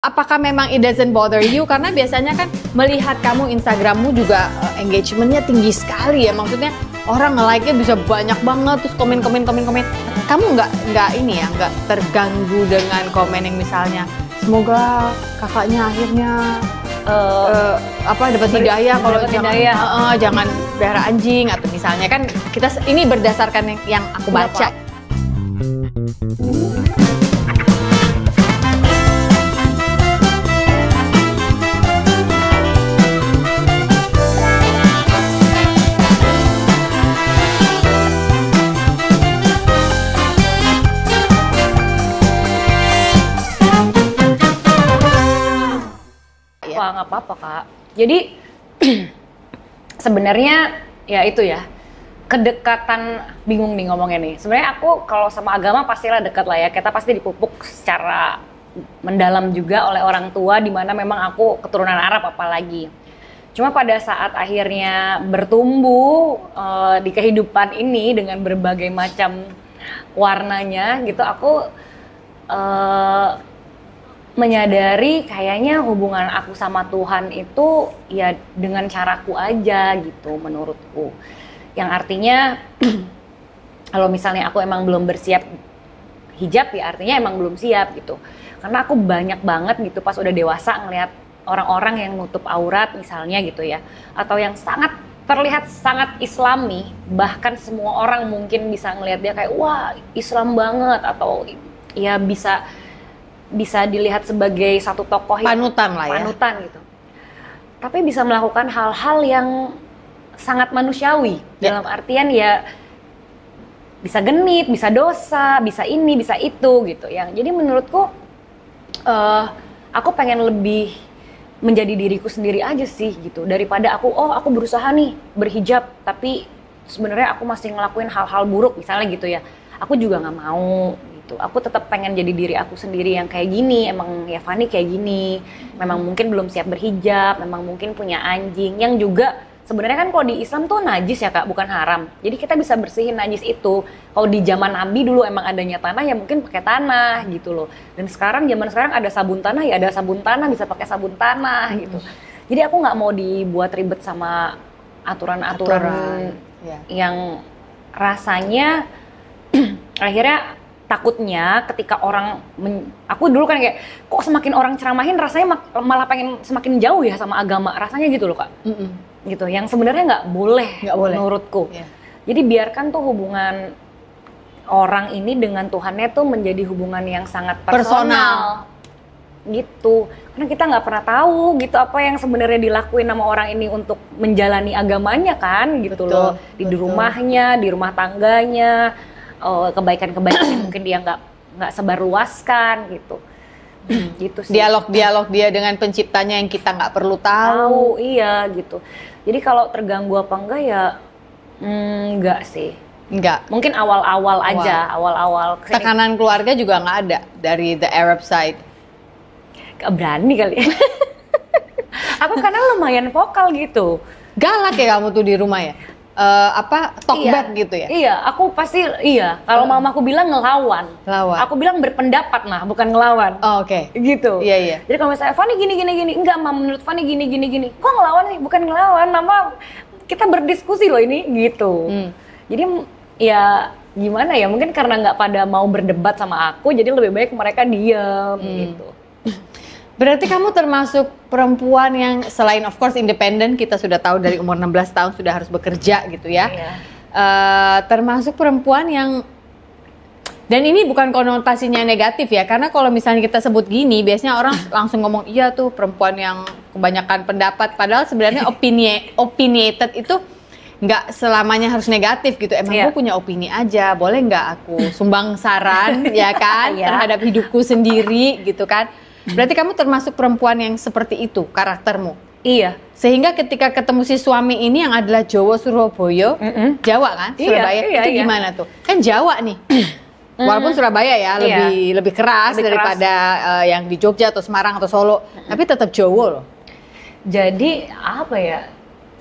Apakah memang it doesn't bother you? Karena biasanya kan melihat kamu Instagrammu juga engagementnya tinggi sekali ya. Maksudnya orang nge-like-nya bisa banyak banget, terus komen. Kamu nggak ini ya, nggak terganggu dengan komen yang misalnya semoga kakaknya akhirnya dapat hidayah kalau jangan pelihara anjing atau misalnya kan kita ini berdasarkan yang aku baca. Nggak apa-apa Kak. Jadi sebenarnya ya itu ya, kedekatan, bingung nih ngomongnya nih. Sebenarnya aku kalau sama agama pastilah dekat lah ya. Kita pasti dipupuk secara mendalam juga oleh orang tua, di mana memang aku keturunan Arab apalagi. Cuma pada saat akhirnya bertumbuh di kehidupan ini dengan berbagai macam warnanya gitu, aku menyadari kayaknya hubungan aku sama Tuhan itu ya dengan caraku aja gitu menurutku. Yang artinya kalau misalnya aku emang belum bersiap hijab ya artinya emang belum siap gitu. Karena aku banyak banget gitu pas udah dewasa ngelihat orang-orang yang nutup aurat misalnya gitu ya. Atau yang sangat terlihat sangat islami, bahkan semua orang mungkin bisa ngelihat dia kayak wah Islam banget atau ya bisa dilihat sebagai satu tokoh panutan lah ya. Panutan gitu. Tapi bisa melakukan hal-hal yang sangat manusiawi. Dalam artian ya bisa genit, bisa dosa, bisa ini, bisa itu gitu ya. Jadi menurutku aku pengen lebih menjadi diriku sendiri aja sih gitu. Daripada aku berusaha nih berhijab tapi sebenarnya aku masih ngelakuin hal-hal buruk misalnya gitu ya. Aku juga nggak mau. Aku tetap pengen jadi diri aku sendiri yang kayak gini, emang ya Fanny kayak gini, memang mungkin belum siap berhijab, memang mungkin punya anjing, yang juga sebenarnya kan kalau di Islam tuh najis ya Kak, bukan haram. Jadi kita bisa bersihin najis itu. Kalau di zaman Nabi dulu emang adanya tanah ya mungkin pakai tanah gitu loh. Dan zaman sekarang ada sabun tanah ya ada sabun tanah, bisa pakai sabun tanah gitu. Jadi aku nggak mau dibuat ribet sama aturan-aturan yang rasanya akhirnya takutnya ketika orang aku dulu kan kayak kok semakin orang ceramahin rasanya malah pengen semakin jauh ya sama agama, rasanya gitu loh Kak. Gitu yang sebenarnya nggak boleh menurutku. Jadi biarkan tuh hubungan orang ini dengan Tuhannya tuh menjadi hubungan yang sangat personal gitu, karena kita nggak pernah tahu gitu apa yang sebenarnya dilakuin sama orang ini untuk menjalani agamanya kan gitu. Loh di rumahnya, di rumah tangganya, kebaikan-kebaikan yang mungkin dia nggak sebarluaskan gitu. Gitu sih. Dialog dia dengan penciptanya yang kita nggak perlu tahu. Iya gitu. Jadi kalau terganggu apa enggak ya enggak sih. Enggak. Mungkin awal-awal aja, awal-awal. Tekanan keluarga juga nggak ada dari the Arab side. Gak berani kali. Aku karena lumayan vokal gitu. Galak ya kamu tuh di rumah ya? Talk back gitu ya? Iya, aku pasti kalau mamaku bilang ngelawan. Aku bilang berpendapat nah, bukan ngelawan. Oh, oke. Gitu. Iya. Jadi kalau misalnya Fanny gini. Enggak, Mam, menurut Fanny gini. Kok ngelawan sih? Bukan ngelawan, Mama. Kita berdiskusi loh ini gitu. Jadi ya gimana ya? Mungkin karena nggak pada mau berdebat sama aku, jadi lebih baik mereka diam gitu. Berarti kamu termasuk perempuan yang selain of course independen, kita sudah tahu dari umur 16 tahun sudah harus bekerja gitu ya. Termasuk perempuan yang, dan ini bukan konotasinya negatif ya, karena kalau misalnya kita sebut gini biasanya orang langsung ngomong iya tuh perempuan yang kebanyakan pendapat, padahal sebenarnya opinionated itu nggak selamanya harus negatif gitu. Emang gue punya opini aja, boleh nggak aku sumbang saran ya kan terhadap hidupku sendiri gitu kan. Berarti kamu termasuk perempuan yang seperti itu karaktermu. Iya. Sehingga ketika ketemu si suami ini yang adalah Jawa Surabaya, Jawa kan? Surabaya itu gimana tuh? Kan Jawa nih. Walaupun Surabaya ya lebih keras daripada yang di Jogja atau Semarang atau Solo, tapi tetap Jawa loh. Jadi apa ya?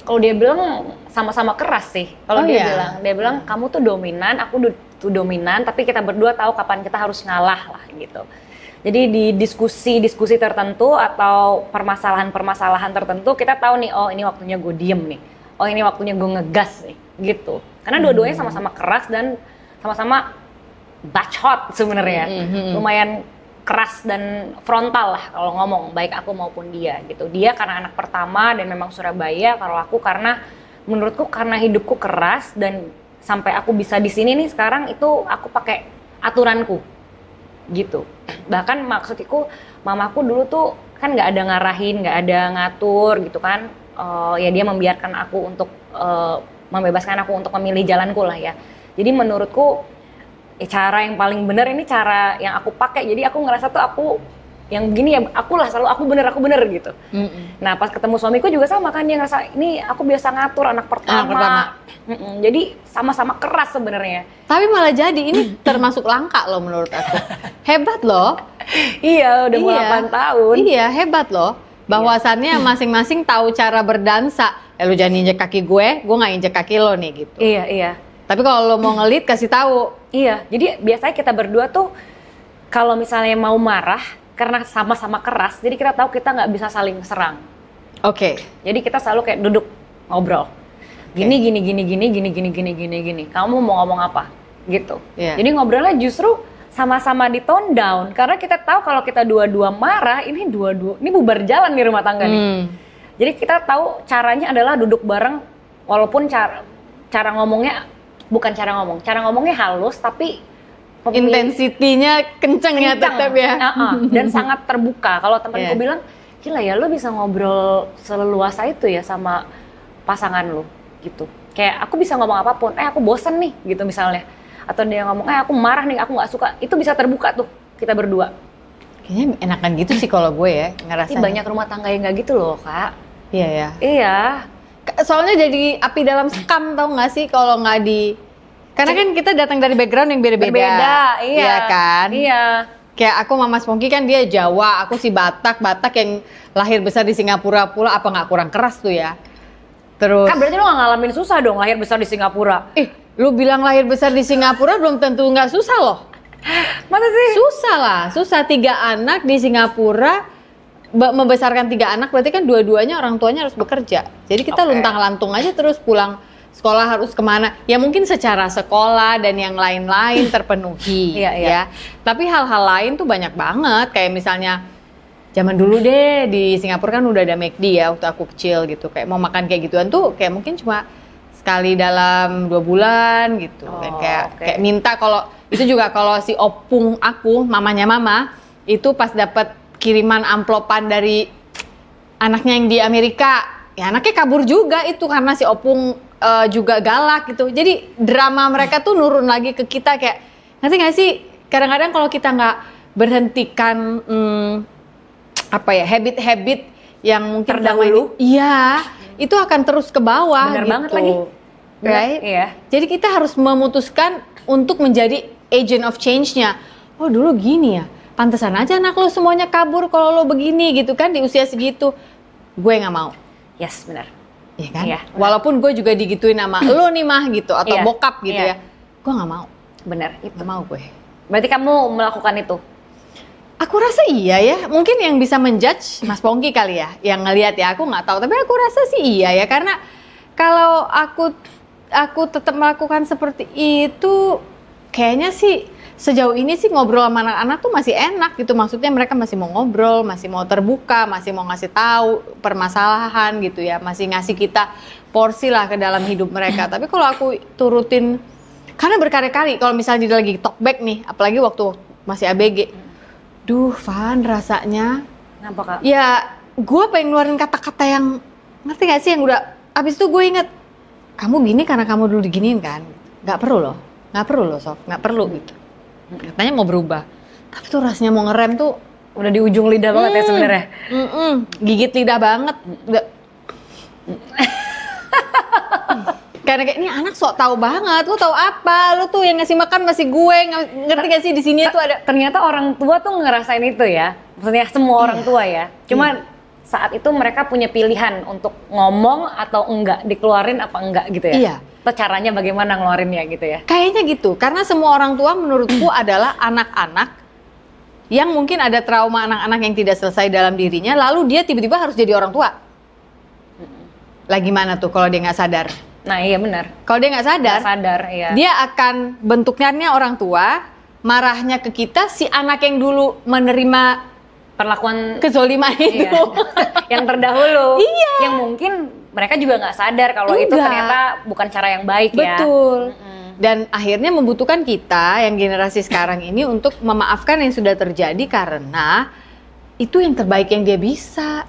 Kalau dia bilang sama-sama keras sih. Kalau dia bilang kamu tuh dominan, aku tuh dominan, tapi kita berdua tahu kapan kita harus ngalah lah gitu. Jadi di diskusi-diskusi tertentu atau permasalahan-permasalahan tertentu kita tahu nih, oh ini waktunya gue diem nih, oh ini waktunya gue ngegas nih, gitu. Karena dua-duanya sama-sama keras dan sama-sama bacot sebenarnya, lumayan keras dan frontal lah kalau ngomong, baik aku maupun dia gitu. Dia karena anak pertama dan memang Surabaya, kalau aku karena menurutku karena hidupku keras dan sampai aku bisa di sini nih sekarang itu aku pakai aturanku gitu. Bahkan maksudku mamaku dulu tuh kan nggak ada ngarahin, nggak ada ngatur gitu kan. Ya dia membiarkan aku untuk membebaskan aku untuk memilih jalanku lah ya. Jadi menurutku cara yang paling benar ini cara yang aku pakai. Jadi aku ngerasa tuh aku yang begini ya selalu aku bener gitu. Nah pas ketemu suamiku juga sama kan, dia ngerasa ini aku biasa ngatur anak pertama. Jadi sama-sama keras sebenarnya. Tapi malah jadi ini termasuk langka loh menurut aku. Hebat loh. Iya udah mau 8 tahun. Iya hebat loh. Bahwasannya masing-masing tahu cara berdansa. Lu jangan injek kaki gue nggak injek kaki lo nih gitu. Iya. Tapi kalau lo mau ngelit kasih tahu. Iya, jadi biasanya kita berdua tuh kalau misalnya mau marah karena sama-sama keras, jadi kita tahu kita nggak bisa saling serang. Oke. Jadi kita selalu kayak duduk ngobrol. Gini. Kamu mau ngomong apa? Gitu. Yeah. Jadi ngobrolnya justru sama-sama di tone down karena kita tahu kalau kita dua-dua marah, ini bubar jalan di rumah tangga nih. Jadi kita tahu caranya adalah duduk bareng, walaupun cara ngomongnya bukan cara ngomongnya halus tapi intensitinya kenceng ya tetap ya. Dan sangat terbuka. Kalau temanku bilang, gila ya lo bisa ngobrol seleluasa itu ya sama pasangan lo gitu. Kayak aku bisa ngomong apapun, aku bosen nih gitu misalnya. Atau dia ngomong, aku marah nih, aku nggak suka. Itu bisa terbuka tuh kita berdua. Kayaknya enakan gitu sih kalau gue ya ngerasa. Banyak rumah tangga yang nggak gitu loh kak. Iya ya. Iya. Soalnya jadi api dalam sekam tau gak sih kalau nggak di... Karena kan kita datang dari background yang beda-beda. Iya kan? Iya. Kayak aku Mama Spongky kan dia Jawa, aku si Batak yang lahir besar di Singapura pula, apa nggak kurang keras tuh ya? Terus... Kan berarti lo nggak ngalamin susah dong lahir besar di Singapura. Lu bilang lahir besar di Singapura belum tentu nggak susah loh. Masa sih? Susah lah, susah 3 anak di Singapura. Membesarkan 3 anak berarti kan dua-duanya orang tuanya harus bekerja. Jadi kita luntang-lantung aja terus pulang sekolah harus kemana. Ya mungkin secara sekolah dan yang lain-lain terpenuhi ya. Tapi hal-hal lain tuh banyak banget. Kayak misalnya zaman dulu deh di Singapura kan udah ada McD ya waktu aku kecil gitu. Kayak mau makan kayak gituan tuh kayak mungkin cuma sekali dalam 2 bulan gitu. Kayak minta kalau itu juga kalau si opung aku, mamanya mama, itu pas dapat kiriman amplopan dari anaknya yang di Amerika, ya anaknya kabur juga itu karena si opung juga galak gitu. Jadi drama mereka tuh nurun lagi ke kita kayak, ngerti nggak sih? Kadang-kadang kalau kita nggak berhentikan habit-habit yang mungkin terdahulu, iya itu akan terus ke bawah. Bener gitu. banget lagi. Right? Iya. Jadi kita harus memutuskan untuk menjadi agent of change-nya. Oh dulu gini ya. Pantesan aja anak lo semuanya kabur kalau lo begini gitu kan di usia segitu. Gue nggak mau. Yes, benar. Iya kan? Iya, walaupun gue juga digituin sama lo nih mah gitu atau bokap gitu ya. Gue nggak mau. Benar, itu. Nggak mau gue. Berarti kamu melakukan itu? Aku rasa iya ya. Mungkin yang bisa menjudge Mas Pongky kali ya. Yang ngelihat ya aku nggak tahu. Tapi aku rasa sih iya ya. Karena kalau aku tetap melakukan seperti itu, kayaknya sih sejauh ini sih ngobrol sama anak-anak tuh masih enak gitu. Maksudnya mereka masih mau ngobrol, masih mau terbuka, masih mau ngasih tahu permasalahan gitu ya. Masih ngasih kita porsi lah ke dalam hidup mereka. Tapi kalau aku turutin, karena berkali-kali kalau misalnya dia lagi talkback nih, apalagi waktu masih ABG. Duh, Van rasanya. Kenapa kak? Ya, gue pengen ngeluarin kata-kata yang, ngerti gak sih yang udah, abis itu gue inget, kamu gini karena kamu dulu diginiin kan? Gak perlu loh Sof, gak perlu gitu. Katanya mau berubah, tapi tuh rasanya mau ngerem tuh udah di ujung lidah banget ya sebenarnya. Gigit lidah banget. Karena kayak ini anak sok tahu banget, lu tahu apa? Lu tuh yang ngasih makan masih gue, ngerti gak sih di sini tuh ada. Ternyata orang tua tuh ngerasain itu ya, maksudnya semua orang tua ya. Cuma saat itu mereka punya pilihan untuk ngomong atau enggak, dikeluarin apa enggak gitu ya. Iya. Atau caranya bagaimana ngeluarinnya gitu ya. Kayaknya gitu, karena semua orang tua menurutku adalah anak-anak yang mungkin ada trauma anak-anak yang tidak selesai dalam dirinya, lalu dia tiba-tiba harus jadi orang tua. Lah gimana tuh kalau dia nggak sadar? Nah iya benar. Kalau dia nggak sadar, iya. Dia akan bentuknya orang tua, marahnya ke kita, si anak yang dulu menerima perlakuan kezoliman itu. Iya. Yang terdahulu. Iya. Yang mungkin mereka juga nggak sadar kalau itu ternyata bukan cara yang baik. Betul. Dan akhirnya membutuhkan kita yang generasi sekarang ini untuk memaafkan yang sudah terjadi karena itu yang terbaik yang dia bisa.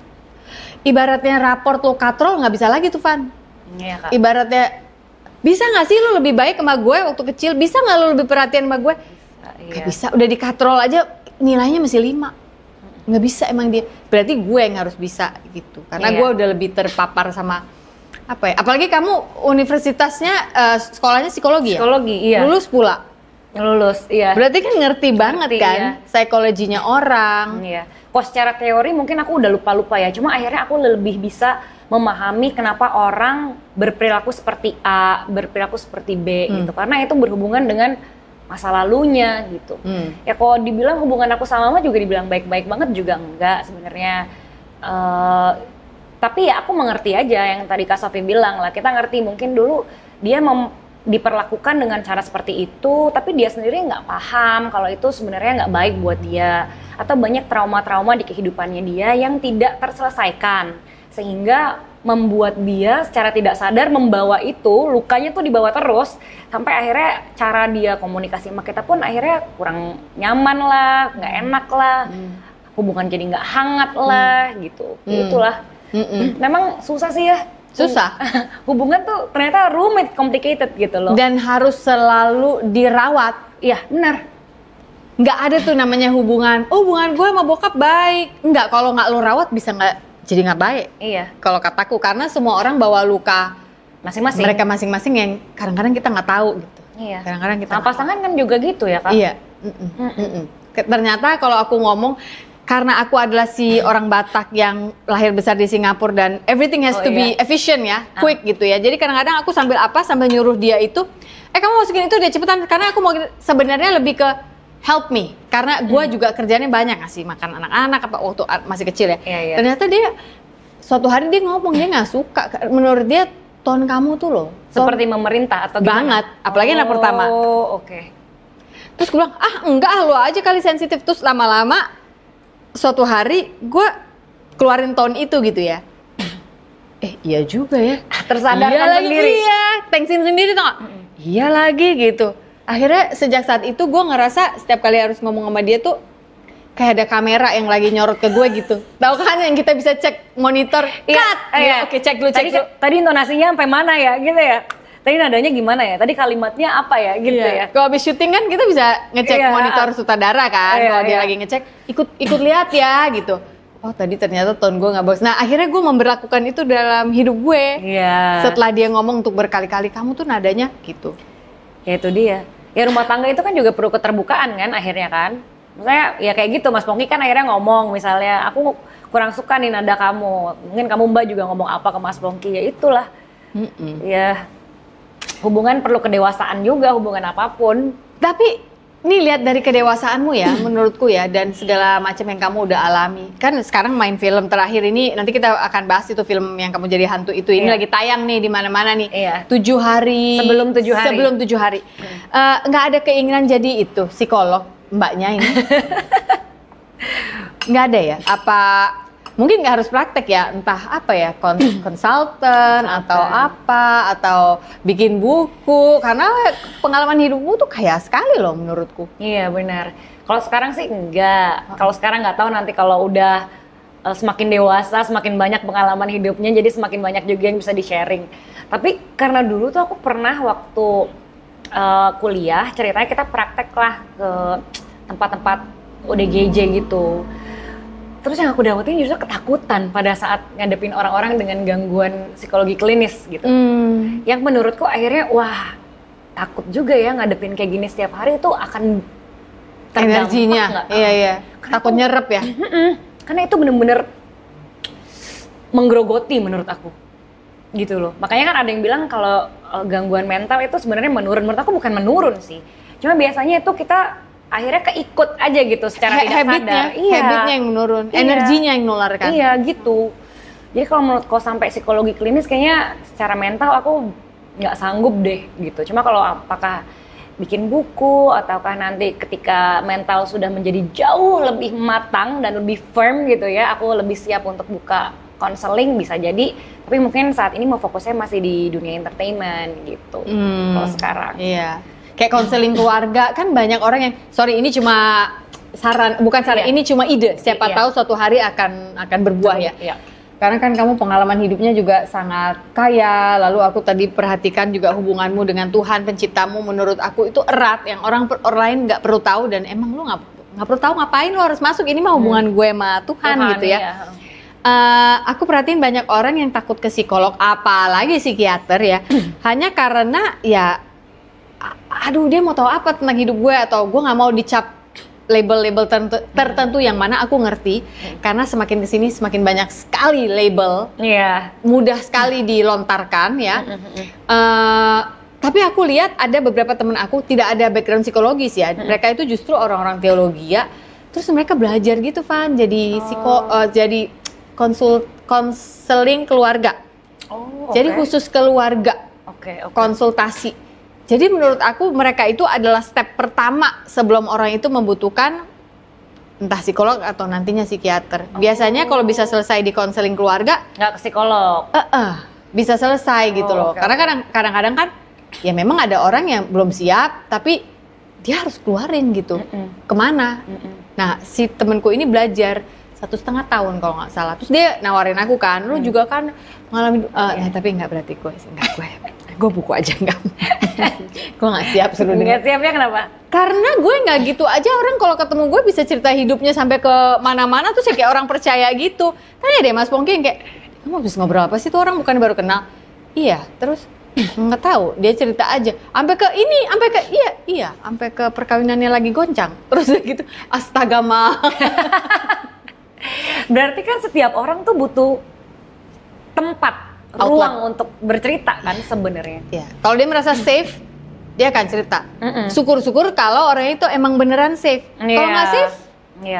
Ibaratnya raport lo katrol nggak bisa lagi tuh Van. Iya, Kak. Ibaratnya bisa nggak sih lo lebih baik sama gue waktu kecil? Bisa nggak lo lebih perhatian sama gue? Nggak bisa. Udah dikatrol aja nilainya masih 5. Nggak bisa emang dia. Berarti gue yang harus bisa gitu. Karena gue udah lebih terpapar sama apa ya? Apalagi kamu universitasnya sekolahnya psikologi ya? Psikologi, iya. Lulus pula? Lulus, iya. Berarti kan ngerti banget kan iya. psikologinya orang. Iya. Kok secara teori mungkin aku udah lupa-lupa ya. Cuma akhirnya aku lebih bisa memahami kenapa orang berperilaku seperti A, berperilaku seperti B gitu. Karena itu berhubungan dengan masa lalunya gitu. Ya kalau dibilang hubungan aku sama Mama juga dibilang baik-baik banget juga enggak sebenarnya. Tapi ya aku mengerti aja yang tadi Kak Sofi bilang lah, kita ngerti mungkin dulu dia diperlakukan dengan cara seperti itu, tapi dia sendiri nggak paham kalau itu sebenarnya nggak baik buat dia, atau banyak trauma-trauma di kehidupannya dia yang tidak terselesaikan, sehingga membuat dia secara tidak sadar membawa itu, lukanya tuh dibawa terus, sampai akhirnya cara dia komunikasi sama kita pun akhirnya kurang nyaman lah, nggak enak lah, hubungan jadi nggak hangat lah gitu, itulah. Memang susah sih ya. Susah. Hubungan tuh ternyata rumit, complicated gitu loh. Dan harus selalu dirawat. Iya, benar. Nggak ada tuh namanya hubungan gue sama bokap baik. Nggak, kalau nggak lo rawat bisa nggak jadi nggak baik. Iya. Kalau kataku, karena semua orang bawa luka masing-masing. Mereka masing-masing yang kadang-kadang kita nggak tahu gitu. Iya. Kadang-kadang kita. Nah, pasangan kan juga gitu ya, Kak? Iya. Ternyata kalau aku ngomong, karena aku adalah si orang Batak yang lahir besar di Singapura dan everything has to be efficient ya, quick gitu ya. Jadi kadang-kadang aku sambil nyuruh dia itu, kamu masukin itu dia cepetan, karena aku mau sebenarnya lebih ke help me, karena gue juga kerjanya banyak ngasih makan anak-anak apa waktu masih kecil ya. Ternyata dia suatu hari dia ngomong dia nggak suka, menurut dia tone kamu tuh loh seperti memerintah atau gimana? Banget, apalagi anak pertama. Oke. Terus gue bilang, enggak, lo aja kali sensitif. Terus lama-lama suatu hari gue keluarin tone itu gitu ya. Iya juga ya. Tersadarkan sendiri. Iya, tensin sendiri tau gak? Iya lagi gitu. Akhirnya sejak saat itu gue ngerasa setiap kali harus ngomong sama dia tuh kayak ada kamera yang lagi nyorot ke gue gitu. Tahu kan yang kita bisa cek monitor, cut. Oke, cek dulu. Tadi intonasinya sampai mana ya gitu ya. Tadi nadanya gimana ya? Tadi kalimatnya apa ya gitu ya? Kalau habis syuting kan kita bisa ngecek monitor sutradara kan. Kalau dia lagi ngecek, ikut lihat ya gitu. Oh tadi ternyata tone gue nggak bagus. Nah akhirnya gue memberlakukan itu dalam hidup gue. Setelah dia ngomong untuk berkali-kali, kamu tuh nadanya gitu. Ya itu dia. Ya rumah tangga itu kan juga perlu keterbukaan kan akhirnya kan. Maksudnya ya kayak gitu, Mas Pongki kan akhirnya ngomong misalnya, aku kurang suka nih nada kamu. Mungkin kamu Mbak juga ngomong apa ke Mas Pongki, ya itulah. Ya hubungan perlu kedewasaan juga, hubungan apapun. Tapi nih lihat dari kedewasaanmu ya, menurutku ya, dan segala macam yang kamu udah alami. Kan sekarang main film terakhir ini, nanti kita akan bahas itu film yang kamu jadi hantu itu. Ini lagi tayang nih di mana-mana nih. 7 hari. Sebelum 7 hari. Sebelum 7 hari. Nggak ada keinginan jadi itu psikolog mbaknya ini. Nggak ada ya? Apa mungkin nggak harus praktek ya, entah apa ya, konsultan atau apa, atau bikin buku, karena pengalaman hidupmu tuh kaya sekali loh menurutku. Iya benar. Kalau sekarang sih enggak. Kalau sekarang nggak tahu, nanti kalau udah semakin dewasa, semakin banyak pengalaman hidupnya, jadi semakin banyak juga yang bisa di-sharing. Tapi karena dulu tuh aku pernah waktu kuliah, ceritanya kita praktek lah ke tempat-tempat ODGJ gitu. Terus yang aku dapetin justru ketakutan pada saat ngadepin orang-orang dengan gangguan psikologi klinis gitu. Yang menurutku akhirnya wah takut juga ya ngadepin kayak gini setiap hari, itu akan energinya. Iya. Takut nyerep ya. Karena itu bener-bener menggerogoti menurut aku. Gitu loh. Makanya kan ada yang bilang kalau gangguan mental itu sebenarnya menurun. Menurut aku bukan menurun sih. Cuma biasanya itu kita akhirnya keikut aja gitu secara tidak sadar. Habitnya yang menurun, energinya yang nular kan. Iya gitu. Jadi kalau menurutku sampai psikologi klinis kayaknya secara mental aku nggak sanggup deh gitu. Cuma kalau apakah bikin buku ataukah nanti ketika mental sudah menjadi jauh lebih matang dan lebih firm gitu ya, aku lebih siap untuk buka konseling bisa jadi. Tapi mungkin saat ini mau fokusnya masih di dunia entertainment gitu. Kalau sekarang. Iya. Kayak konseling keluarga kan banyak orang yang ini cuma saran, bukan saran, ini cuma ide. Siapa tahu suatu hari akan berbuah ya. Iya. Karena kan kamu pengalaman hidupnya juga sangat kaya, lalu aku tadi perhatikan juga hubunganmu dengan Tuhan penciptamu, menurut aku itu erat, yang orang lain nggak perlu tahu, dan emang lu nggak perlu tahu ngapain lu harus masuk, ini mah hubungan gue sama Tuhan gitu ya. Iya. Aku perhatiin banyak orang yang takut ke psikolog, apalagi psikiater ya, hanya karena ya, aduh dia mau tahu apa tentang hidup gue, atau gue nggak mau dicap label-label tertentu yang mana aku ngerti, karena semakin kesini semakin banyak sekali label, mudah sekali dilontarkan ya. Tapi aku lihat ada beberapa teman aku tidak ada background psikologis ya, mereka itu justru orang-orang teologi ya, terus mereka belajar gitu Van, jadi jadi konseling keluarga, jadi khusus keluarga, konsultasi. Jadi menurut aku mereka itu adalah step pertama sebelum orang itu membutuhkan entah psikolog atau nantinya psikiater. Biasanya kalau bisa selesai di konseling keluarga, nggak ke psikolog. Bisa selesai gitu loh. Karena kadang-kadang kan ya memang ada orang yang belum siap, tapi dia harus keluarin gitu. Kemana? Nah si temenku ini belajar 1,5 tahun kalau nggak salah. Terus dia nawarin aku kan, lu juga kan mengalami, tapi nggak berarti gue buku aja nggak. Gue nggak siap suruh nggak siapnya kenapa? Karena gue nggak gitu aja, orang kalau ketemu gue bisa cerita hidupnya sampai ke mana-mana tuh kayak orang percaya gitu. Tanya deh Mas Pongki yang kayak, kamu habis ngobrol apa sih tuh orang bukan baru kenal? Iya, terus nggak tahu, dia cerita aja sampai ke ini, sampai ke perkawinannya lagi goncang. Terus gitu, astaga mah. Berarti kan setiap orang tuh butuh tempat, ruang untuk bercerita kan sebenarnya. Ya, kalau dia merasa safe, dia akan cerita. Syukur-syukur kalau orang itu emang beneran safe. Kalau nggak safe,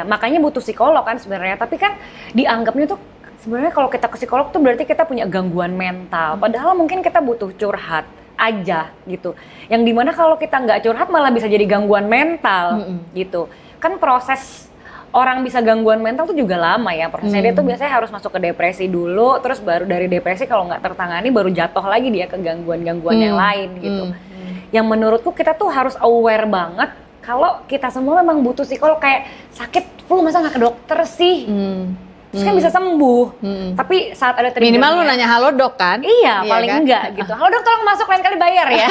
makanya butuh psikolog kan sebenarnya. Tapi kan dianggapnya tuh sebenarnya kalau kita ke psikolog tuh berarti kita punya gangguan mental. Padahal mungkin kita butuh curhat aja gitu. Yang dimana kalau kita nggak curhat malah bisa jadi gangguan mental gitu. Kan proses orang bisa gangguan mental tuh juga lama ya prosesnya. Dia tuh biasanya harus masuk ke depresi dulu, terus baru dari depresi kalau nggak tertangani baru jatuh lagi dia ke gangguan-gangguan yang lain gitu. Yang menurutku kita tuh harus aware banget kalau kita semua memang butuh psikolog. Kayak sakit flu masa nggak ke dokter sih? Terus kan bisa sembuh. Tapi saat ada triggernya, minimal lu nanya halo dok kan? Iya paling kan? Enggak gitu. Halo dok tolong masuk, lain kali bayar ya.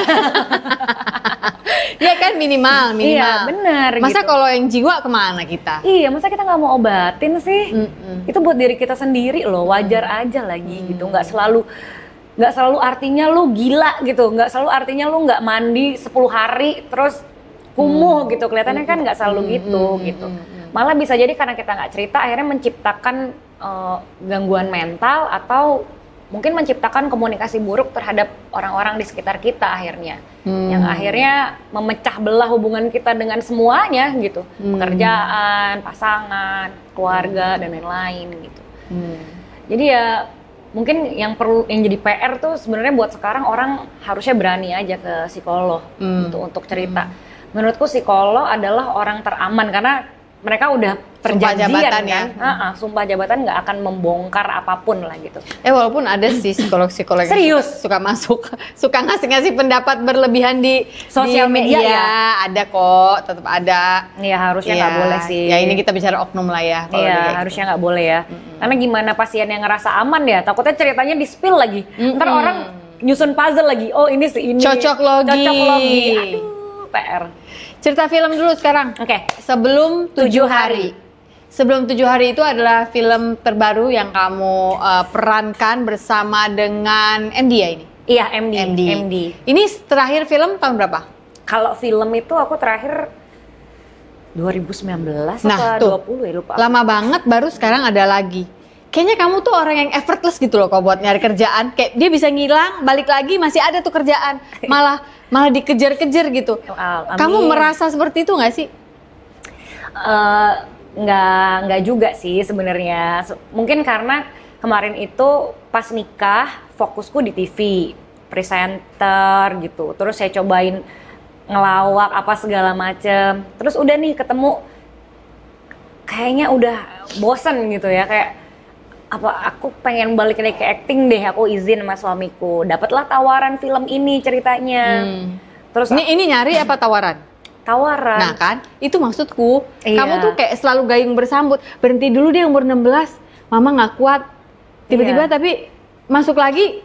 Iya kan minimal. Iya benar. Masa gitu. kalau yang jiwa kemana kita? Iya masa kita nggak mau obatin sih? Itu buat diri kita sendiri loh, wajar aja lagi gitu. Nggak selalu artinya lu gila gitu. Nggak selalu artinya lu nggak mandi 10 hari terus kumuh gitu. Kelihatannya kan nggak selalu gitu. Malah bisa jadi karena kita nggak cerita akhirnya menciptakan gangguan mental atau mungkin menciptakan komunikasi buruk terhadap orang-orang di sekitar kita akhirnya. Yang akhirnya memecah belah hubungan kita dengan semuanya gitu. Pekerjaan, pasangan, keluarga dan lain-lain gitu. Jadi ya mungkin yang jadi PR tuh sebenarnya buat sekarang orang harusnya berani aja ke psikolog untuk cerita. Menurutku psikolog adalah orang teraman karena mereka udah perjanjian kan, sumpah jabatan nggak akan membongkar apapun lah gitu. Walaupun ada sih psikolog-psikolog yang suka ngasih pendapat berlebihan di sosial media ya. Ada kok, tetap ada. Iya harusnya nggak boleh sih. Ya ini kita bicara oknum lah ya. Iya harusnya nggak boleh ya. Karena gimana pasien yang ngerasa aman ya, takutnya ceritanya di spill lagi. Ntar orang nyusun puzzle lagi. Oh ini si ini. Cocok logi. Aduh PR. Cerita film dulu sekarang. Oke. Sebelum 7 hari. Sebelum 7 hari itu adalah film terbaru yang kamu perankan bersama dengan MD ya ini? Iya, MD. Ini terakhir film tahun berapa? Kalau film itu aku terakhir 2019 atau 20 ya lupa. Lama banget, baru sekarang ada lagi. Kayaknya kamu tuh orang yang effortless gitu loh kalau buat nyari kerjaan. Kayak dia bisa ngilang, balik lagi masih ada tuh kerjaan. Malah dikejar-kejar gitu. Kamu merasa seperti itu nggak sih? Nggak juga sih sebenarnya. Mungkin karena kemarin itu pas nikah fokusku di TV, presenter gitu. Terus saya cobain ngelawak apa segala macem. Terus udah nih ketemu, kayaknya udah bosen gitu ya, kayak apa aku pengen balik lagi ke acting deh. Aku izin sama suamiku, dapatlah tawaran film ini ceritanya. Terus ini nyari apa tawaran? Tawaran. Nah kan, itu maksudku. Iya. Kamu tuh kayak selalu gayung bersambut. Berhenti dulu deh umur 16, mama nggak kuat. Tiba-tiba tapi masuk lagi,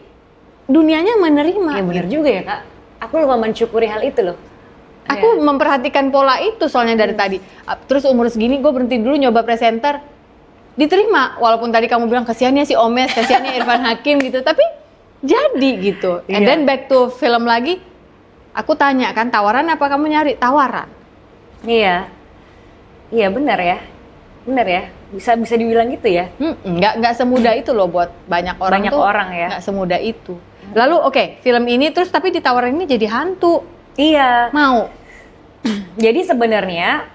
dunianya menerima. Ya bener juga ya Kak. Aku lupa mensyukuri hal itu loh. Aku memperhatikan pola itu soalnya dari tadi. Terus umur segini gue berhenti dulu nyoba presenter. Diterima, walaupun tadi kamu bilang kasihannya si Omes, kasihannya Irfan Hakim gitu. Tapi jadi gitu. And then back to film lagi. Aku tanya kan, tawaran apa kamu nyari? Tawaran. Iya. Iya benar ya. Benar ya. Bisa dibilang gitu ya. Nggak semudah itu loh buat banyak orang. Banyak orang ya. Nggak semudah itu. Lalu oke, film ini terus tapi ditawarin ini jadi hantu. Iya. Mau. Jadi sebenarnya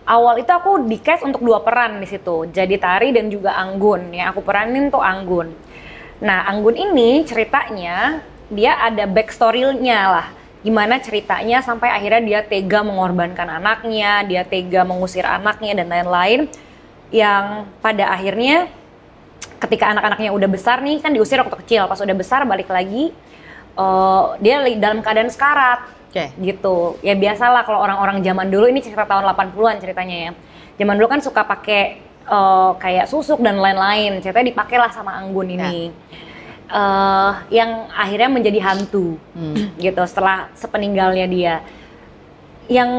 awal itu aku di-cast untuk 2 peran di situ. Jadi Tari dan juga Anggun. Yang aku peranin tuh Anggun. Nah, Anggun ini ceritanya dia ada backstory-nya lah. Gimana ceritanya sampai akhirnya dia tega mengorbankan anaknya, dia tega mengusir anaknya dan lain-lain. Yang pada akhirnya ketika anak-anaknya udah besar nih, kan diusir waktu kecil. Pas udah besar balik lagi, dia dalam keadaan sekarat. Gitu. Ya biasalah kalau orang-orang zaman dulu, ini cerita tahun 80-an ceritanya ya. Zaman dulu kan suka pakai kayak susuk dan lain-lain. Ceritanya dipakailah sama Anggun ini. Yang akhirnya menjadi hantu gitu setelah sepeninggalnya dia. Yang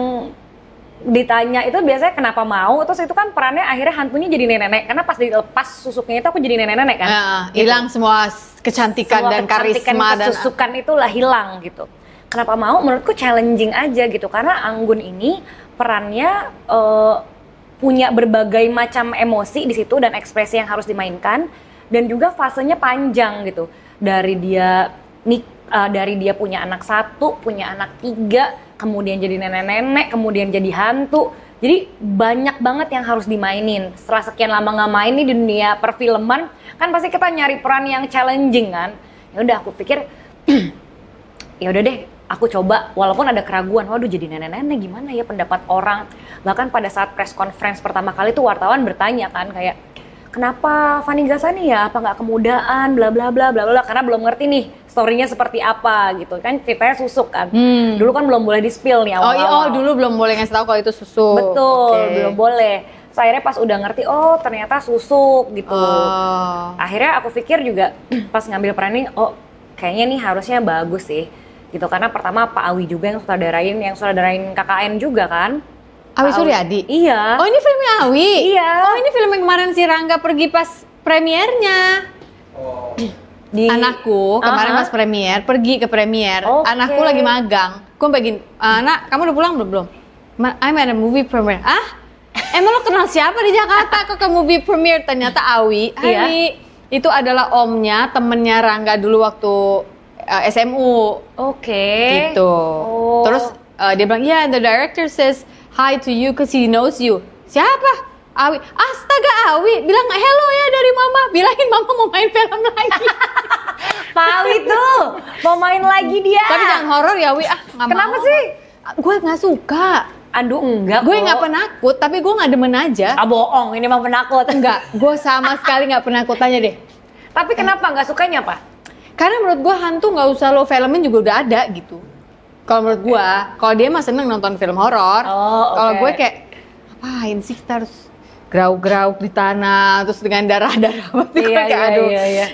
ditanya itu biasanya kenapa mau, terus itu kan perannya akhirnya hantunya jadi nenek-nenek karena pas dilepas susuknya itu aku jadi nenek-nenek kan. Hilang gitu. Semua kecantikan semua dan karisma dan kesusukan itulah hilang gitu. Kenapa mau? Menurutku challenging aja gitu karena Anggun ini perannya punya berbagai macam emosi di situ dan ekspresi yang harus dimainkan. Dan juga fasenya panjang gitu, dari dia punya anak 1, punya anak 3, kemudian jadi nenek-nenek, kemudian jadi hantu. Jadi banyak banget yang harus dimainin. Setelah sekian lama nggak main nih di dunia perfilman, kan pasti kita nyari peran yang challenging kan. Ya udah aku pikir, ya udah deh, aku coba. Walaupun ada keraguan, waduh jadi nenek-nenek gimana ya pendapat orang. Bahkan pada saat press conference pertama kali tuh wartawan bertanya kan kayak, kenapa Fanny Ghazani ya? Apa nggak kemudahan? Bla bla bla bla bla. Karena belum ngerti nih story-nya seperti apa gitu kan, ceritanya susuk kan. Dulu kan belum boleh di-spill nih awal-awal. Dulu belum boleh ngasih tahu kalau itu susuk. Betul, belum boleh. So, akhirnya pas udah ngerti, oh ternyata susuk gitu. Akhirnya aku pikir juga pas ngambil peran ini, oh kayaknya nih harusnya bagus sih gitu. Karena pertama Pak Awi juga yang sutradarain KKN juga kan. Awi Suryadi? Iya. Oh ini filmnya Awi? Iya. Oh ini film yang kemarin si Rangga pergi pas premiernya. Anakku kemarin pas premier, pergi ke premier. Anakku lagi magang. Gue bagiin, nak kamu udah pulang belum? I'm at a movie premiere. Emang lo kenal siapa di Jakarta kok ke movie premiere? Ternyata Awi. Awi itu adalah omnya, temennya Rangga dulu waktu SMU. Gitu. Terus dia bilang, yeah, the director says hi to you cause he knows you. Siapa? Awi. Astaga Awi, bilang hello ya dari mama. Bilangin mama mau main film lagi. Pak Awi tuh mau main lagi dia. Tapi jangan horor ya Awi. Kenapa sih? Gue nggak suka. Aduh enggak. Gue nggak penakut, tapi gue nggak demen aja. Bohong, ini mah penakut. Enggak, gue sama sekali nggak penakut aja deh. Tapi kenapa nggak sukanya Pak? Karena menurut gue hantu nggak usah lo filmin juga udah ada gitu. Kalau menurut gue, kalau dia mah seneng nonton film horor. Kalau gue kayak, apain sih kita harus grauk-grauk di tanah, terus dengan darah-darah.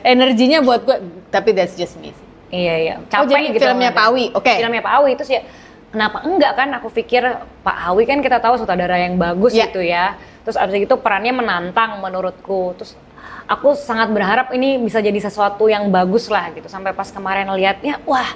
Energinya buat gue, tapi that's just me sih. Iya. Capek jadi gitu filmnya Pak Awi, Filmnya Pak Awi itu sih, kenapa enggak kan? Aku pikir Pak Awi kan kita tahu sutradara yang bagus gitu ya. Terus abis itu perannya menantang menurutku. Terus aku sangat berharap ini bisa jadi sesuatu yang bagus lah gitu. Sampai pas kemarin lihatnya, wah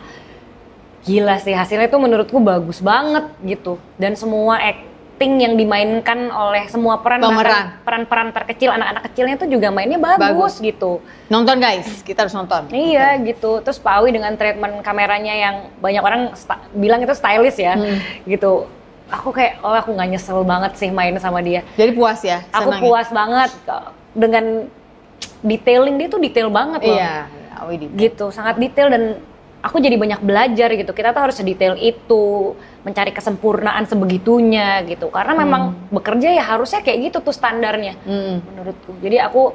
gila sih, hasilnya itu menurutku bagus banget gitu. Dan semua acting yang dimainkan oleh semua peran-peran terkecil, anak-anak kecilnya itu juga mainnya bagus gitu. Nonton guys, kita harus nonton. Iya gitu. Terus Pak Awi dengan treatment kameranya yang banyak orang bilang itu stylish ya gitu. aku kayak aku nggak nyesel banget sih main sama dia. Jadi puas ya? Aku puas banget dengan detailing dia tuh detail banget loh. Iya, gitu, sangat detail dan aku jadi banyak belajar gitu. Kita tuh harus sedetail itu, mencari kesempurnaan sebegitunya gitu. Karena memang bekerja ya harusnya kayak gitu tuh standarnya menurutku. Jadi aku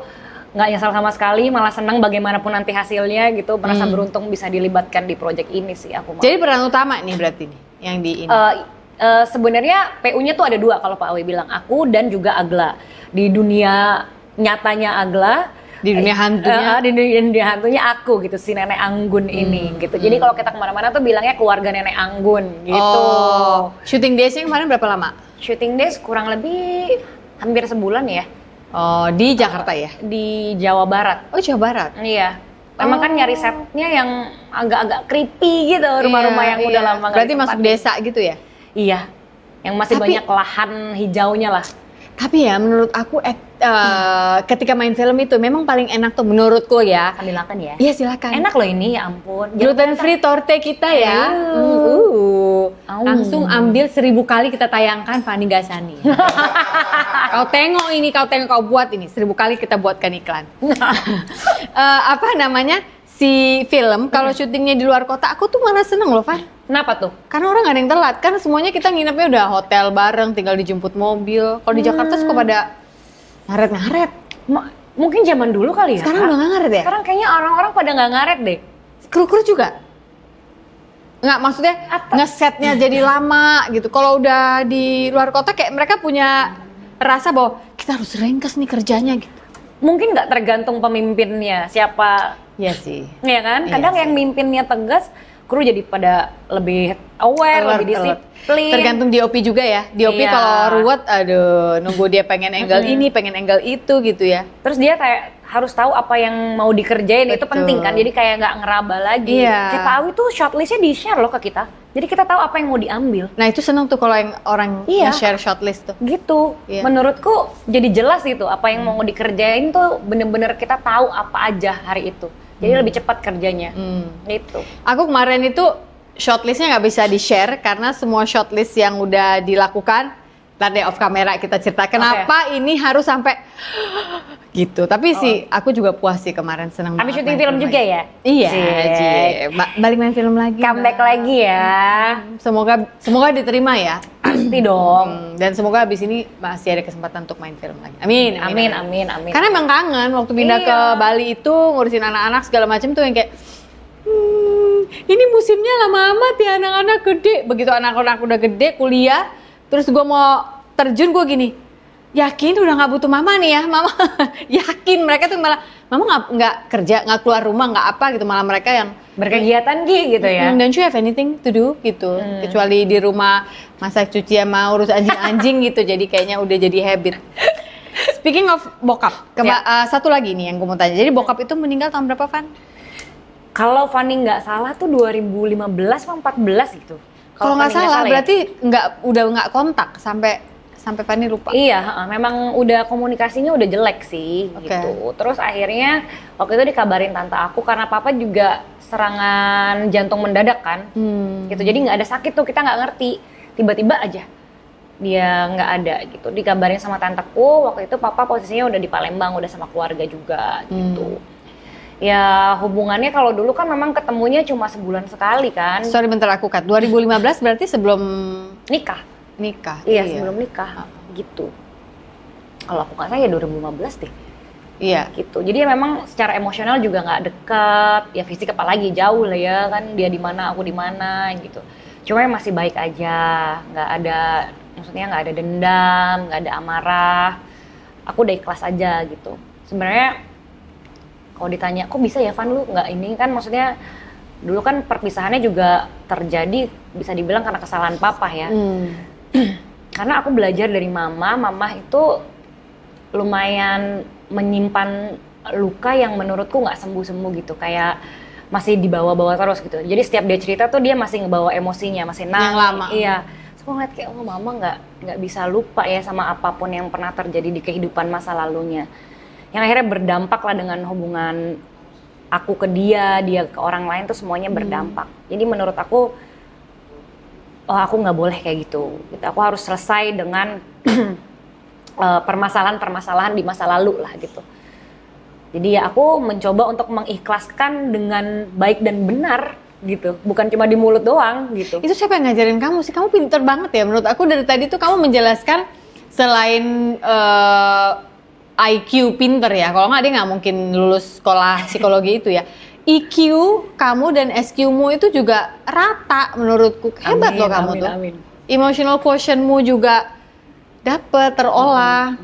nggak nyesal sama sekali, malah senang bagaimanapun nanti hasilnya gitu. Merasa beruntung bisa dilibatkan di project ini sih aku. Jadi peran utama nih berarti nih yang di ini. Sebenarnya PU-nya tuh ada 2 kalau Pak Awi bilang, aku dan juga Agla. Di dunia nyatanya Agla, di dunia hantunya, di dunia hantunya aku gitu, si Nenek Anggun ini gitu. Jadi kalau kita kemana-mana tuh bilangnya keluarga Nenek Anggun gitu. Oh, shooting days-nya kemarin berapa lama? Shooting days kurang lebih hampir sebulan ya. Oh, di Jakarta ya? Di Jawa Barat. Oh, Jawa Barat. Iya. Memang kan nyari setnya yang agak-agak creepy gitu, rumah-rumah yang udah lama nggak berarti masuk desa gitu ya? Iya, yang masih banyak lahan hijaunya lah. Tapi ya menurut aku ketika main film itu memang paling enak tuh menurutku ya. Sambil makan ya? Iya silakan. Enak loh ini, ya ampun. Gluten free torte kita ya. Langsung ambil 1000 kali kita tayangkan Fani Gasani. Kau tengok ini, kau buat ini 1000 kali kita buatkan iklan. Apa namanya? Si film kalau syutingnya di luar kota aku tuh malah seneng loh, Van. Kenapa tuh? Karena orang gak ada yang telat, kan semuanya kita nginepnya udah hotel bareng, tinggal dijemput mobil. Kalau di Jakarta suka pada ngaret-ngaret. Mungkin zaman dulu kali ya. Sekarang udah gak ngaret ya? Sekarang kayaknya orang-orang pada gak ngaret deh. Kru-kru juga? Nggak, maksudnya ngesetnya jadi lama gitu. Kalau udah di luar kota kayak mereka punya rasa bahwa kita harus ringkas nih kerjanya gitu. Mungkin nggak tergantung pemimpinnya siapa. Iya sih. Iya kan? Kadang yang mimpinnya tegas, kru jadi pada lebih aware, lebih disiplin. Tergantung DOP juga ya. DOP kalau ruwet, aduh, nunggu dia pengen angle ini, pengen angle itu gitu ya. Terus dia kayak harus tahu apa yang mau dikerjain. Betul. Itu penting kan. Jadi kayak nggak ngeraba lagi. Kayak Pak Awi tuh shortlistnya di share loh ke kita. Jadi kita tahu apa yang mau diambil. Nah itu seneng tuh kalau yang orang share shortlist tuh. Gitu. Menurutku jadi jelas gitu apa yang mau dikerjain tuh bener-bener kita tahu apa aja hari itu. Jadi lebih cepat kerjanya. Gitu. Aku kemarin itu shortlistnya nggak bisa di-share karena semua shortlist yang udah dilakukan, tadi off kamera kita cerita kenapa ini harus sampai gitu. Tapi sih aku juga puas sih kemarin, senang banget. Habis syuting film juga ya? Iya, balik main film lagi. Comeback lagi ya. Semoga diterima ya. Pasti dong. Dan semoga abis ini masih ada kesempatan untuk main film lagi. Amin. Karena emang kangen waktu pindah ke Bali itu ngurusin anak-anak segala macam tuh yang kayak ini musimnya lama amat ya, anak-anak gede. Begitu anak-anak udah gede kuliah, terus gue mau terjun, gue gini, yakin udah nggak butuh mama nih ya, mama. Yakin mereka tuh malah mama nggak kerja, nggak keluar rumah, nggak apa gitu, malah mereka yang berkegiatan gitu ya. Don't you have anything to do gitu, kecuali di rumah masak, cuci, sama urus anjing-anjing gitu. Jadi kayaknya udah jadi habit. Speaking of bokap, satu lagi nih yang gue mau tanya. Jadi bokap itu meninggal tahun berapa, Van? Kalau Fanny nggak salah tuh 2015 atau 14 gitu. Kalau nggak salah berarti udah nggak kontak sampai Fanny lupa. Iya, memang udah komunikasinya udah jelek sih gitu. Terus akhirnya waktu itu dikabarin tante aku karena papa juga serangan jantung mendadak kan. Gitu. Jadi nggak ada sakit tuh, kita nggak ngerti. Tiba-tiba aja dia nggak ada gitu. Dikabarin sama tanteku, waktu itu papa posisinya udah di Palembang, udah sama keluarga juga gitu. Ya hubungannya kalau dulu kan memang ketemunya cuma sebulan sekali kan. Sorry bentar aku cut. 2015 berarti sebelum nikah. Iya, sebelum nikah gitu. Kalau aku nggak salah ya 2015 deh. Iya. Gitu. Jadi ya memang secara emosional juga nggak dekat. Ya fisik apalagi jauh lah ya kan. Dia di mana, aku di mana gitu. Cuma masih baik aja. Nggak ada, maksudnya nggak ada dendam, nggak ada amarah. Aku udah ikhlas aja gitu. Sebenarnya kalau ditanya, kok bisa ya Van lu nggak ini kan, maksudnya dulu kan perpisahannya juga terjadi bisa dibilang karena kesalahan papa ya. Karena aku belajar dari mama itu lumayan menyimpan luka yang menurutku nggak sembuh-sembuh gitu, kayak masih dibawa-bawa terus gitu. Jadi setiap dia cerita tuh dia masih ngebawa emosinya, masih nangis. Yang lama. Iya. Terus aku ngeliat kayak, oh mama nggak bisa lupa ya sama apapun yang pernah terjadi di kehidupan masa lalunya. Yang akhirnya berdampak lah dengan hubungan aku ke dia ke orang lain tuh semuanya berdampak. Jadi menurut aku oh aku nggak boleh kayak gitu. Aku harus selesai dengan permasalahan-permasalahan di masa lalu lah gitu. Jadi ya aku mencoba untuk mengikhlaskan dengan baik dan benar gitu, bukan cuma di mulut doang gitu. Itu siapa yang ngajarin kamu sih? Kamu pinter banget ya menurut aku. Dari tadi tuh kamu menjelaskan selain IQ pinter ya, kalau nggak dia nggak mungkin lulus sekolah psikologi itu ya. EQ kamu dan SQ-mu itu juga rata menurutku. Hebat loh kamu tuh. Amin. Emotional quotient-mu juga dapet, terolah.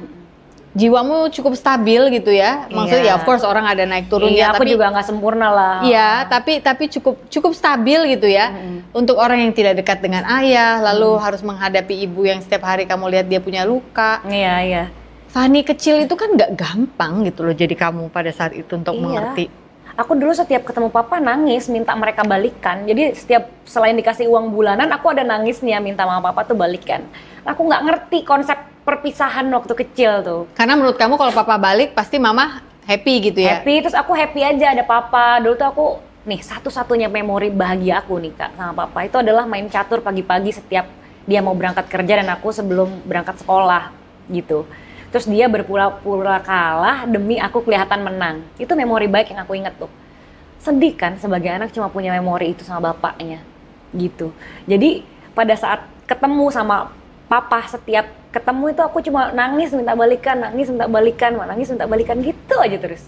Jiwamu cukup stabil gitu ya. Maksudnya ya of course orang ada naik turunnya. Aku juga nggak sempurna lah. Iya, tapi cukup stabil gitu ya. Untuk orang yang tidak dekat dengan ayah, lalu harus menghadapi ibu yang setiap hari kamu lihat dia punya luka. Iya. Fanny kecil itu kan nggak gampang gitu loh jadi kamu pada saat itu untuk mengerti. Aku dulu setiap ketemu papa nangis minta mereka balikan. Jadi setiap selain dikasih uang bulanan, aku ada nangisnya minta sama papa tuh balikan. Aku nggak ngerti konsep perpisahan waktu kecil tuh. Karena menurut kamu kalau papa balik pasti mama happy gitu ya? Happy, terus aku happy aja ada papa. Dulu tuh aku, nih satu-satunya memori bahagia aku nih Kak sama papa itu adalah main catur pagi-pagi setiap dia mau berangkat kerja dan aku sebelum berangkat sekolah gitu. Terus dia berpura-pura kalah demi aku kelihatan menang. Itu memori baik yang aku inget tuh. Sedih kan sebagai anak cuma punya memori itu sama bapaknya gitu. Jadi pada saat ketemu sama papa, setiap ketemu itu aku cuma nangis minta balikan gitu aja terus.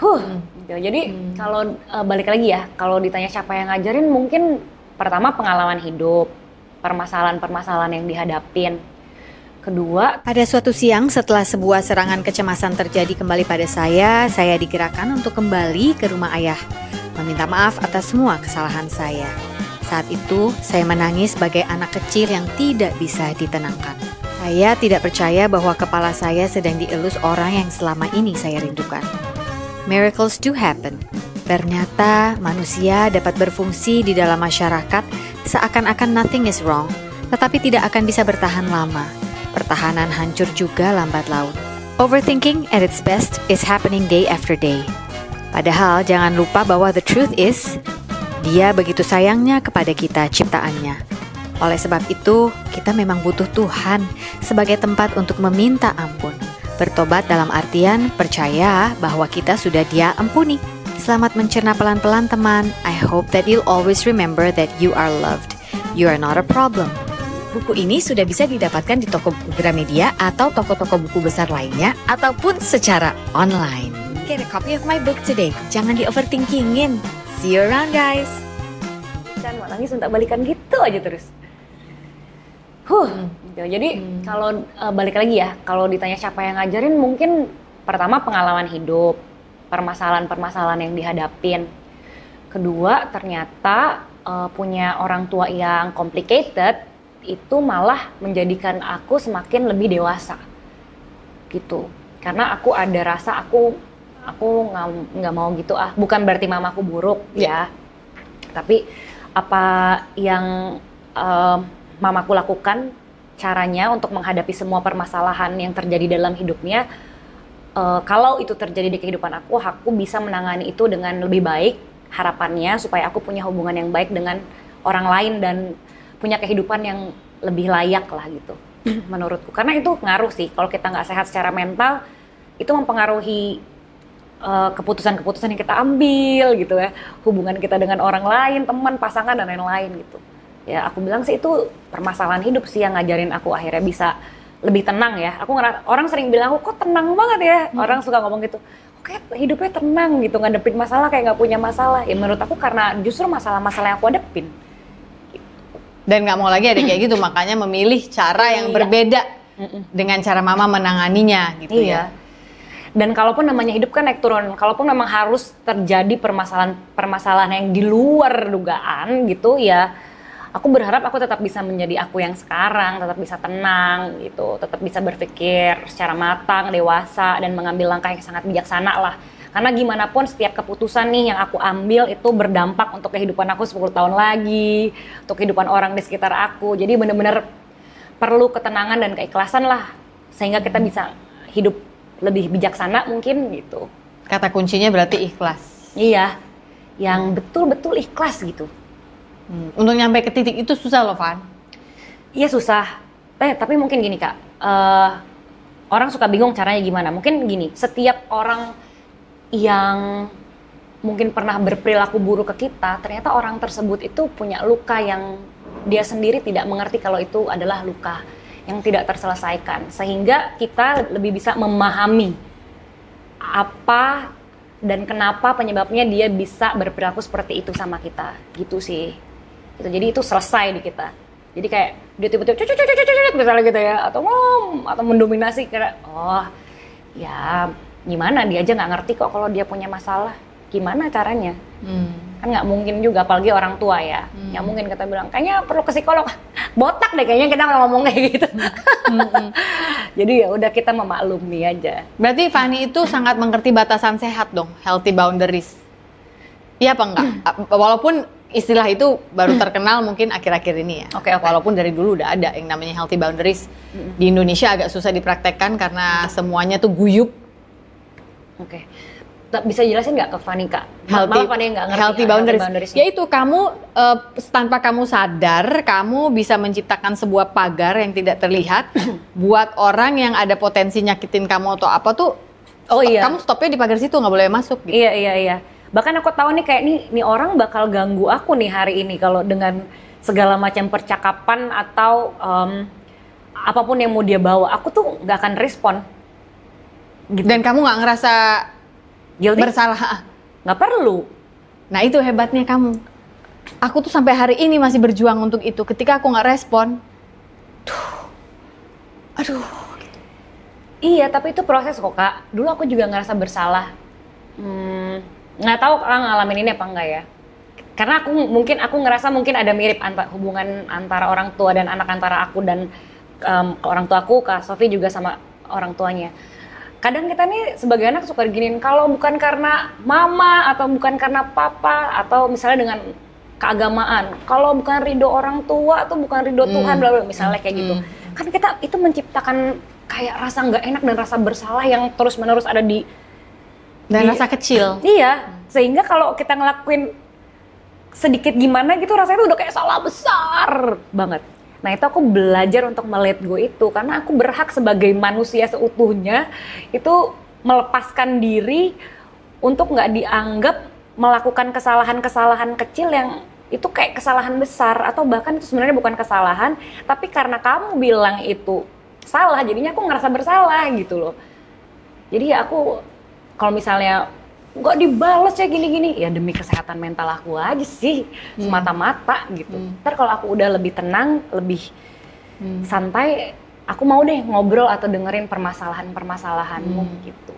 Gitu. Jadi kalau balik lagi ya, kalau ditanya siapa yang ngajarin, mungkin pertama pengalaman hidup, permasalahan-permasalahan yang dihadapin. Kedua, pada suatu siang setelah sebuah serangan kecemasan terjadi kembali pada saya digerakkan untuk kembali ke rumah ayah, meminta maaf atas semua kesalahan saya. Saat itu, saya menangis sebagai anak kecil yang tidak bisa ditenangkan. Saya tidak percaya bahwa kepala saya sedang dielus orang yang selama ini saya rindukan. Miracles do happen. Ternyata manusia dapat berfungsi di dalam masyarakat seakan-akan nothing is wrong, tetapi tidak akan bisa bertahan lama. Pertahanan hancur juga lambat laun. Overthinking at its best is happening day after day. Padahal jangan lupa bahwa the truth is, Dia begitu sayangnya kepada kita ciptaannya. Oleh sebab itu, kita memang butuh Tuhan sebagai tempat untuk meminta ampun. Bertobat dalam artian percaya bahwa kita sudah Dia ampuni. Selamat mencerna pelan-pelan teman. I hope that you'll always remember that you are loved. You are not a problem. Buku ini sudah bisa didapatkan di toko buku Gramedia atau toko-toko buku besar lainnya ataupun secara online. Get a copy of my book today. Jangan di-overthinkingin. See you around guys. Dan nangis minta balikan gitu aja terus. Gitu. Jadi kalau balik lagi ya, kalau ditanya siapa yang ngajarin, mungkin pertama pengalaman hidup, permasalahan-permasalahan yang dihadapin. Kedua, ternyata punya orang tua yang complicated itu malah menjadikan aku semakin lebih dewasa gitu. Karena aku ada rasa aku nggak mau gitu bukan berarti mamaku buruk ya, tapi apa yang mamaku lakukan caranya untuk menghadapi semua permasalahan yang terjadi dalam hidupnya, kalau itu terjadi di kehidupan aku bisa menangani itu dengan lebih baik, harapannya supaya aku punya hubungan yang baik dengan orang lain dan punya kehidupan yang lebih layak lah gitu menurutku. Karena itu ngaruh sih, kalau kita nggak sehat secara mental itu mempengaruhi keputusan-keputusan yang kita ambil gitu ya, hubungan kita dengan orang lain, teman, pasangan dan lain-lain gitu. Ya aku bilang sih itu permasalahan hidup sih yang ngajarin aku akhirnya bisa lebih tenang ya. Orang sering bilang aku kok tenang banget ya, orang suka ngomong gitu, kayak hidupnya tenang gitu, ngadepin masalah kayak nggak punya masalah. Ya menurut aku karena justru masalah-masalah yang aku hadepin. Dan nggak mau lagi ada kayak gitu, makanya memilih cara yang berbeda dengan cara mama menanganinya gitu ya. Dan kalaupun namanya hidup kan naik turun, kalaupun memang harus terjadi permasalahan yang di luar dugaan gitu ya, aku berharap aku tetap bisa menjadi aku yang sekarang, tetap bisa tenang gitu, tetap bisa berpikir secara matang, dewasa, dan mengambil langkah yang sangat bijaksana lah. Karena gimana pun setiap keputusan nih yang aku ambil itu berdampak untuk kehidupan aku 10 tahun lagi, untuk kehidupan orang di sekitar aku. Jadi benar-benar perlu ketenangan dan keikhlasan lah, sehingga kita bisa hidup lebih bijaksana mungkin gitu. Kata kuncinya berarti ikhlas. Iya, yang betul-betul ikhlas gitu. Untuk nyampe ke titik itu susah loh, Van. Iya susah. Tapi mungkin gini Kak, orang suka bingung caranya gimana. Mungkin gini, setiap orang yang mungkin pernah berperilaku buruk ke kita, ternyata orang tersebut itu punya luka yang dia sendiri tidak mengerti kalau itu adalah luka yang tidak terselesaikan. Sehingga kita lebih bisa memahami apa dan kenapa penyebabnya dia bisa berperilaku seperti itu sama kita. Gitu sih. Jadi itu selesai di kita. Jadi kayak dia tiba-tiba cucut misalnya gitu ya, atau mendominasi kira, oh ya gimana, dia aja nggak ngerti kok kalau dia punya masalah, gimana caranya? Kan nggak mungkin juga, apalagi orang tua ya, nggak mungkin kita bilang kayaknya perlu ke psikolog, botak deh kayaknya kita ngomong kayak gitu. Jadi ya udah kita memaklumi aja. Berarti Fani itu sangat mengerti batasan sehat dong, healthy boundaries. Iya apa enggak? Walaupun istilah itu baru terkenal mungkin akhir-akhir ini ya. Oke. Walaupun dari dulu udah ada yang namanya healthy boundaries. Di Indonesia agak susah dipraktekkan karena semuanya tuh guyup. Oke. Bisa jelasin nggak ke Fani Kak? Malah Fani nggak ngerti healthy boundaries. Yaitu kamu tanpa kamu sadar, kamu bisa menciptakan sebuah pagar yang tidak terlihat buat orang yang ada potensi nyakitin kamu atau apa tuh. Kamu stopnya di pagar situ, nggak boleh masuk. Gitu. Iya. Bahkan aku tahu nih kayak nih orang bakal ganggu aku nih hari ini kalau dengan segala macam percakapan atau apapun yang mau dia bawa, aku tuh nggak akan respon. Gitu. Dan kamu nggak ngerasa guilty? Bersalah? Nggak perlu. Nah itu hebatnya kamu. Aku tuh sampai hari ini masih berjuang untuk itu. Ketika aku nggak respon, aduh. Iya, tapi itu proses kok Kak. Dulu aku juga ngerasa bersalah. Nggak tahu Kak ngalamin ini apa enggak ya. Karena aku ngerasa mungkin ada mirip hubungan antara orang tua dan anak, antara aku dan orang tuaku, Kak Sofi juga sama orang tuanya. Kadang kita nih sebagai anak suka diginin, kalau bukan karena mama atau bukan karena papa atau misalnya dengan keagamaan, kalau bukan ridho orang tua atau bukan ridho Tuhan, bla bla, misalnya kayak gitu. Kan kita itu menciptakan kayak rasa nggak enak dan rasa bersalah yang terus-menerus ada di rasa kecil. Iya, sehingga kalau kita ngelakuin sedikit gimana gitu rasanya itu udah kayak salah besar banget. Nah itu aku belajar untuk let go itu, karena aku berhak sebagai manusia seutuhnya itu melepaskan diri untuk nggak dianggap melakukan kesalahan-kesalahan kecil yang itu kayak kesalahan besar, atau bahkan itu sebenarnya bukan kesalahan, tapi karena kamu bilang itu salah, jadinya aku ngerasa bersalah gitu loh. Jadi ya aku kalau misalnya nggak dibales ya gini-gini, ya demi kesehatan mental aku aja sih, semata-mata gitu. Ntar kalau aku udah lebih tenang, lebih santai, aku mau deh ngobrol atau dengerin permasalahan-permasalahanmu gitu.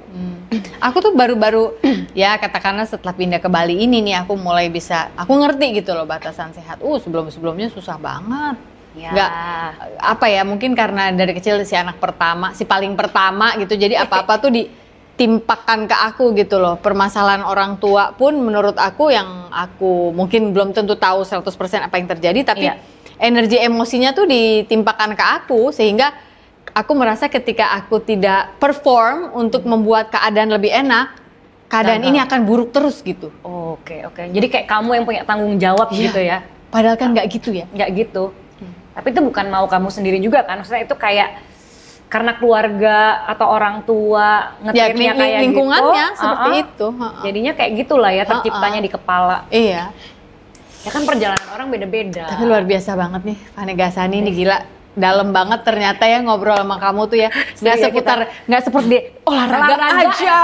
Aku tuh baru-baru ya katakanlah setelah pindah ke Bali ini nih, aku mulai bisa, aku ngerti gitu loh batasan sehat. Sebelum-sebelumnya susah banget. Ya. Nggak, apa ya, mungkin karena dari kecil si anak pertama, si paling pertama gitu, jadi apa-apa tuh ditimpakan ke aku gitu loh. Permasalahan orang tua pun menurut aku yang aku mungkin belum tentu tahu 100% apa yang terjadi, tapi energi emosinya tuh ditimpakan ke aku, sehingga aku merasa ketika aku tidak perform untuk membuat keadaan lebih enak, keadaan ini akan buruk terus gitu. Oke. Jadi kayak kamu yang punya tanggung jawab gitu ya. Padahal kan nggak gitu ya. Nggak gitu. Tapi itu bukan mau kamu sendiri juga kan, maksudnya itu kayak karena keluarga atau orang tua nge-treatnya kayak lingkungannya gitu, seperti itu. Jadinya kayak gitulah ya terciptanya di kepala. Iya. Ya kan perjalanan orang beda-beda. Tapi luar biasa banget nih Fani Ghazani ini, gila. Dalam banget ternyata ya ngobrol sama kamu tuh ya. Nggak seperti olahraga aja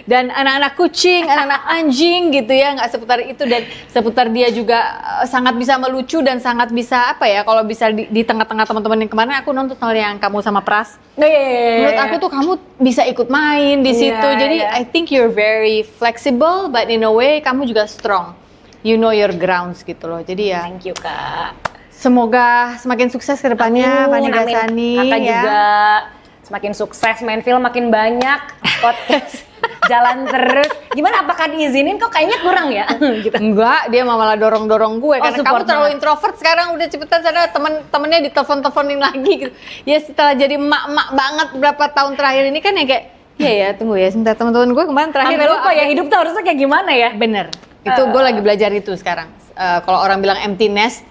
dan anak-anak kucing, anak-anak anjing gitu ya, nggak seputar itu. Dan seputar dia juga sangat bisa melucu dan sangat bisa apa ya, kalau bisa di tengah-tengah teman-teman yang kemarin aku nonton soal yang kamu sama Pras. Menurut aku tuh kamu bisa ikut main di situ. Jadi I think you're very flexible, but in a way kamu juga strong. You know your grounds gitu loh. Jadi ya. Thank you Kak. Semoga semakin sukses ke depannya Fani Ghazani. Kakak juga semakin sukses, main film makin banyak, podcast jalan terus. Gimana, apakah diizinin? Kok kayaknya kurang ya? Gitu. Enggak, dia malah dorong-dorong gue. Karena kamu terlalu introvert sekarang, udah cepetan sana temen-temennya ditelepon-teleponin lagi gitu. Ya setelah jadi emak-emak banget berapa tahun terakhir ini kan ya kayak, ya tunggu ya, sebentar, teman-teman gue kemarin terakhir. Sampai lupa ya, hidup tuh harusnya kayak gimana ya? Bener, itu gue lagi belajar itu sekarang. kalau orang bilang empty nest,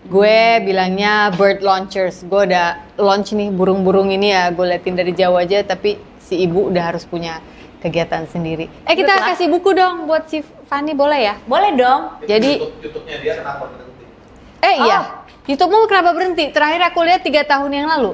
gue bilangnya bird launchers. Gue udah launch nih burung-burung ini ya, gue liatin dari jauh aja, tapi si ibu udah harus punya kegiatan sendiri. Kita kasih buku dong buat si Fanny, boleh ya? Boleh dong. Jadi YouTube-nya dia kenapa berhenti? iya, YouTube-mu kenapa berhenti? Terakhir aku lihat 3 tahun yang lalu.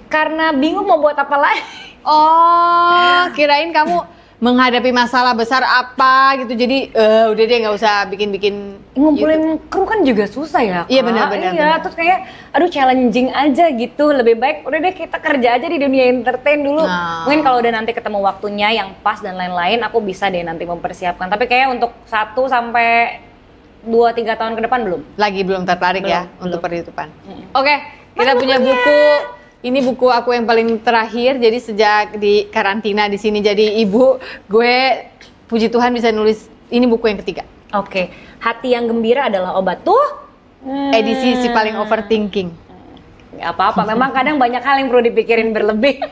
Karena bingung mau buat apa lagi. Oh, kirain kamu menghadapi masalah besar apa gitu, jadi udah deh nggak usah bikin-bikin Ngumpulin kru kan juga susah ya, Kak. Iya, benar-benar. Iya, terus kayak aduh challenging aja gitu. Lebih baik udah deh kita kerja aja di dunia entertain dulu. Mungkin kalau udah nanti ketemu waktunya yang pas dan lain-lain, aku bisa deh nanti mempersiapkan. Tapi kayak untuk 1 sampai 2-3 tahun ke depan belum tertarik ya Belum. untuk perhitungan. Oke, kita punya buku. Ini buku aku yang paling terakhir, jadi sejak di karantina di sini jadi ibu, gue puji Tuhan bisa nulis, ini buku yang ketiga. Oke, Hati yang Gembira adalah obat tuh. Edisi si paling overthinking. Gak apa-apa, memang kadang banyak hal yang perlu dipikirin berlebih.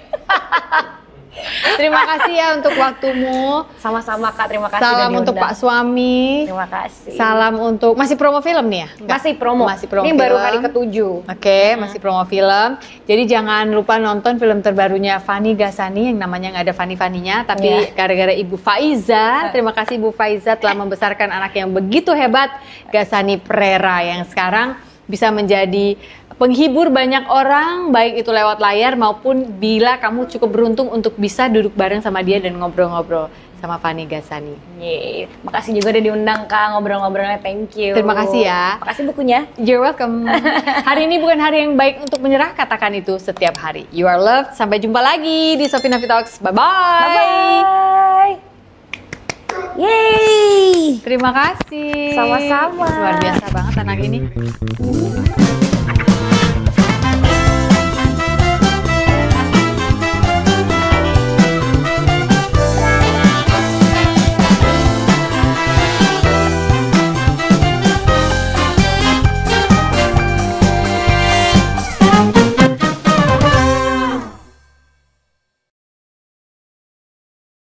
Terima kasih ya untuk waktumu. Sama-sama Kak, terima kasih. Salam udah untuk diundang. Pak suami. Terima kasih. Salam untuk, masih promo film nih ya? Enggak? Masih promo. Ini film. baru hari ke-7. Oke, masih promo film. Jadi jangan lupa nonton film terbarunya Fanny Ghazani yang namanya nggak ada Fanny-Fanninya, tapi gara-gara Ibu Faiza. Terima kasih Ibu Faiza telah membesarkan anak yang begitu hebat, Ghazani Prera, yang sekarang bisa menjadi penghibur banyak orang, baik itu lewat layar maupun bila kamu cukup beruntung untuk bisa duduk bareng sama dia dan ngobrol-ngobrol sama Fanny Ghazani. Yeay, makasih juga udah diundang Kak, ngobrol-ngobrolnya, thank you. Terima kasih ya. Makasih bukunya. You're welcome. Hari ini bukan hari yang baik untuk menyerah, katakan itu setiap hari. You are loved. Sampai jumpa lagi di Sophie Nafi Talks. Bye-bye. Bye-bye. Yeay. Terima kasih. Sama-sama. Luar biasa banget anak ini.